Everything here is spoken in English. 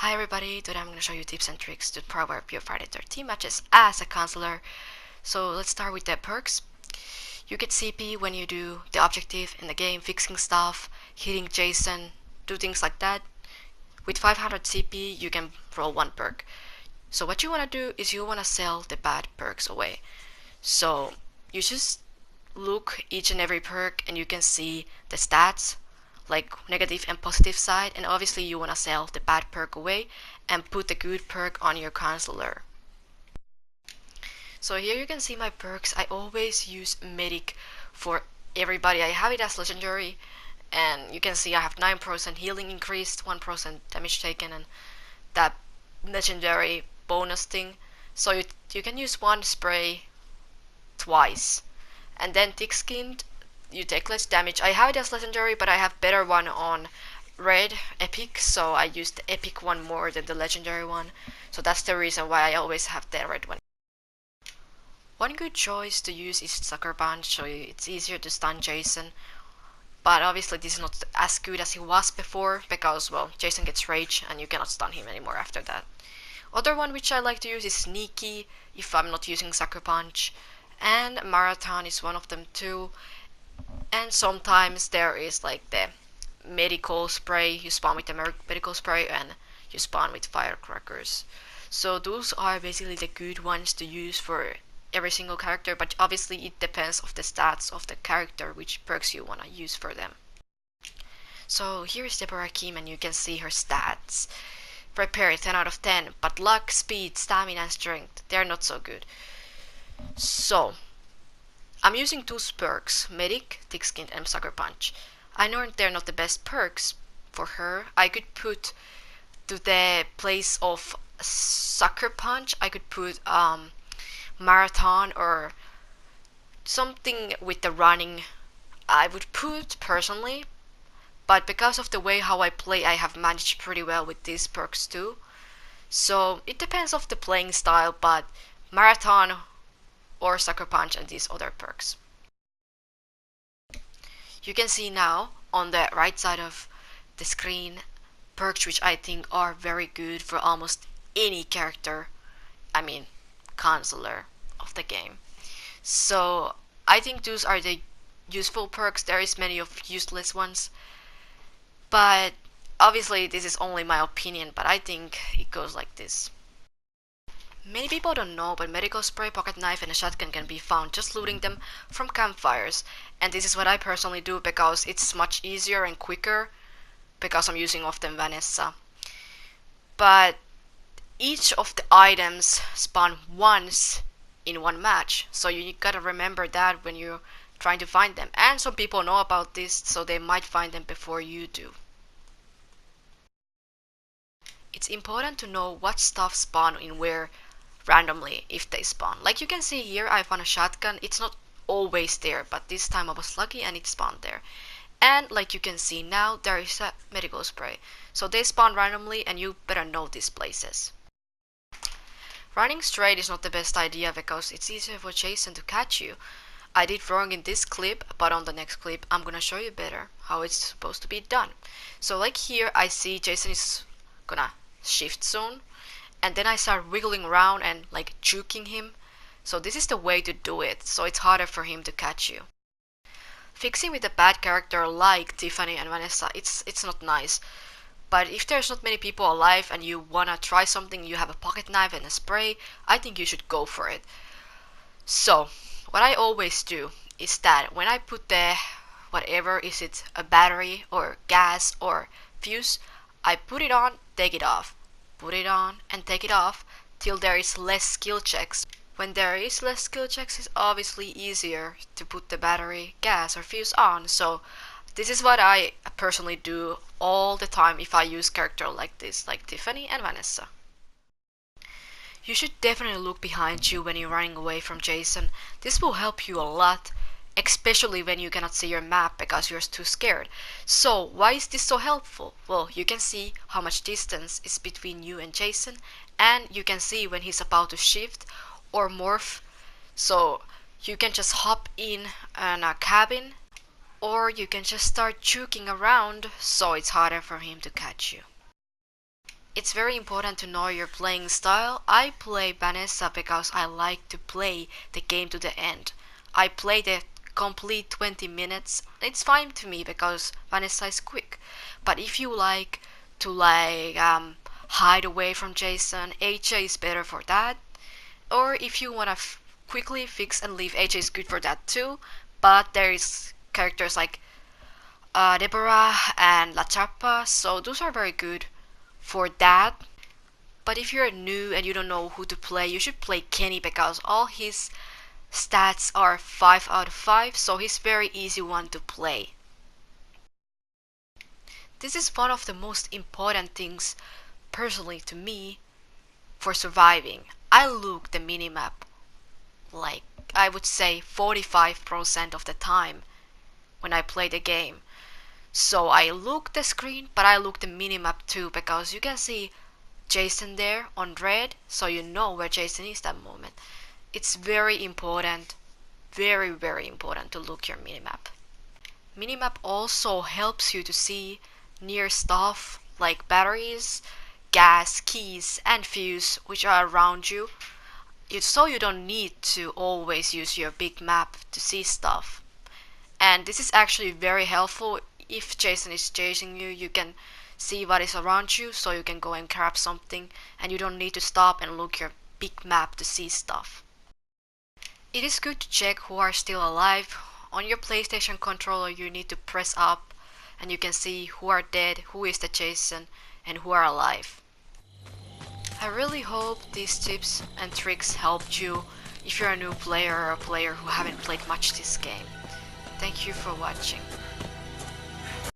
Hi everybody, today I'm going to show you tips and tricks to power up your Friday 13 matches as a counselor. So let's start with the perks. You get CP when you do the objective in the game, fixing stuff, hitting Jason, do things like that. With 500 CP you can roll one perk. So what you want to do is you want to sell the bad perks away. So you just look each and every perk and you can see the stats, like negative and positive side, and obviously you want to sell the bad perk away and put the good perk on your counselor. So here you can see my perks. I always use medic for everybody. I have it as legendary, and you can see I have 9% healing increased, 1% damage taken, and that legendary bonus thing. So you can use one spray twice. And then thick skinned, you take less damage. I have it as legendary, but I have better one on red epic, so I use the epic one more than the legendary one. So that's the reason why I always have the red one. One good choice to use is Sucker Punch, so it's easier to stun Jason. But obviously this is not as good as it was before, because, well, Jason gets rage and you cannot stun him anymore after that. Other one which I like to use is Sneaky, if I'm not using Sucker Punch. And Marathon is one of them too. And sometimes there is like the medical spray. You spawn with the medical spray and you spawn with firecrackers. So those are basically the good ones to use for every single character, but obviously it depends of the stats of the character which perks you want to use for them. So here is Deborah Kim and you can see her stats. Repair 10 out of 10, but luck, speed, stamina and strength, they're not so good. So I'm using two perks, Medic, Thick Skin and Sucker Punch. I know they're not the best perks for her. I could put to the place of Sucker Punch, I could put Marathon or something with the running. I would put personally, but because of the way how I play, I have managed pretty well with these perks too. So it depends of the playing style, but Marathon or Sucker Punch and these other perks. You can see now on the right side of the screen perks which I think are very good for almost any character, I mean counselor of the game. So I think those are the useful perks. There is many of useless ones, but obviously this is only my opinion, but I think it goes like this. Many people don't know, but medical spray, pocket knife and a shotgun can be found just looting them from campfires. And this is what I personally do because it's much easier and quicker because I'm using often Vanessa. But each of the items spawn once in one match, so you gotta remember that when you're trying to find them. And some people know about this, so they might find them before you do. It's important to know what stuff spawn in where randomly if they spawn. Like you can see here, I found a shotgun. It's not always there, but this time I was lucky and it spawned there. And like you can see now, there is a medical spray. So they spawn randomly and you better know these places. Running straight is not the best idea because it's easier for Jason to catch you. I did wrong in this clip, but on the next clip I'm gonna show you better how it's supposed to be done. So like here I see Jason is gonna shift zone, and then I start wiggling around and like juking him. So this is the way to do it, so it's harder for him to catch you. Fixing with a bad character like Tiffany and Vanessa, it's not nice. But if there's not many people alive and you wanna try something, you have a pocket knife and a spray, I think you should go for it. So what I always do is that when I put the whatever, is it a battery or gas or fuse, I put it on, take it off, put it on and take it off till there is less skill checks. When there is less skill checks, it's obviously easier to put the battery, gas or fuse on. So this is what I personally do all the time if I use character like this, like Tiffany and Vanessa. You should definitely look behind you when you're running away from Jason. This will help you a lot, especially when you cannot see your map because you're too scared. So why is this so helpful? Well, you can see how much distance is between you and Jason, and you can see when he's about to shift or morph. So you can just hop in a cabin, or you can just start juking around so it's harder for him to catch you. It's very important to know your playing style. I play Vanessa because I like to play the game to the end. I play the complete 20 minutes. It's fine to me because Vanessa is quick. But if you like to hide away from Jason, AJ is better for that. Or if you wanna quickly fix and leave, AJ is good for that too. But there is characters like Deborah and La Chapa, so those are very good for that. But if you're new and you don't know who to play, you should play Kenny because all his stats are 5 out of 5, so he's very easy one to play. This is one of the most important things, personally to me, for surviving. I look the minimap like I would say 45% of the time when I play the game. So I look the screen, but I look the minimap too because you can see Jason there on red, so you know where Jason is that moment. It's very important, very very important to look your minimap. Minimap also helps you to see near stuff like batteries, gas, keys, and fuse which are around you. So you don't need to always use your big map to see stuff. And this is actually very helpful. If Jason is chasing you, you can see what is around you, so you can go and grab something and you don't need to stop and look your big map to see stuff. It is good to check who are still alive. On your PlayStation controller you need to press up and you can see who are dead, who is the Jason, and who are alive. I really hope these tips and tricks helped you if you're a new player or a player who haven't played much this game. Thank you for watching.